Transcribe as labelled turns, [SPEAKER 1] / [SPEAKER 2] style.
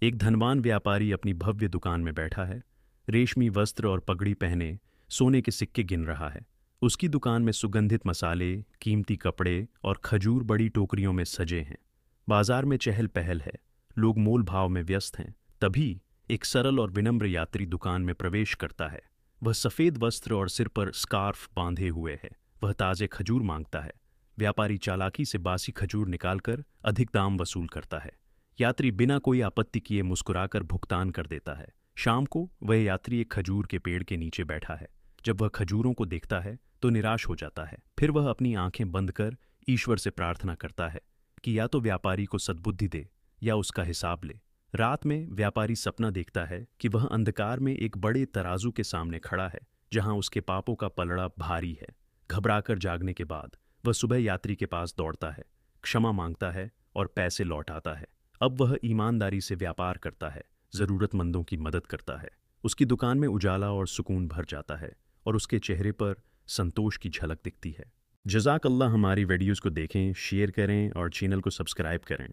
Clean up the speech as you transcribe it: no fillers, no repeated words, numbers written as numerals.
[SPEAKER 1] एक धनवान व्यापारी अपनी भव्य दुकान में बैठा है। रेशमी वस्त्र और पगड़ी पहने सोने के सिक्के गिन रहा है। उसकी दुकान में सुगंधित मसाले, कीमती कपड़े और खजूर बड़ी टोकरियों में सजे हैं। बाजार में चहल पहल है, लोग मोल भाव में व्यस्त हैं। तभी एक सरल और विनम्र यात्री दुकान में प्रवेश करता है। वह सफ़ेद वस्त्र और सिर पर स्कार्फ बांधे हुए है। वह ताज़े खजूर मांगता है। व्यापारी चालाकी से बासी खजूर निकालकर अधिक दाम वसूल करता है। यात्री बिना कोई आपत्ति किए मुस्कुराकर भुगतान कर देता है। शाम को वह यात्री एक खजूर के पेड़ के नीचे बैठा है। जब वह खजूरों को देखता है तो निराश हो जाता है। फिर वह अपनी आंखें बंद कर ईश्वर से प्रार्थना करता है कि या तो व्यापारी को सद्बुद्धि दे या उसका हिसाब ले। रात में व्यापारी सपना देखता है कि वह अंधकार में एक बड़े तराजू के सामने खड़ा है, जहां उसके पापों का पलड़ा भारी है। घबराकर जागने के बाद वह सुबह यात्री के पास दौड़ता है, क्षमा मांगता है और पैसे लौटाता है। अब वह ईमानदारी से व्यापार करता है, ज़रूरतमंदों की मदद करता है। उसकी दुकान में उजाला और सुकून भर जाता है और उसके चेहरे पर संतोष की झलक दिखती है। जज़ाक अल्लाह। हमारी वीडियोज़ को देखें, शेयर करें और चैनल को सब्सक्राइब करें।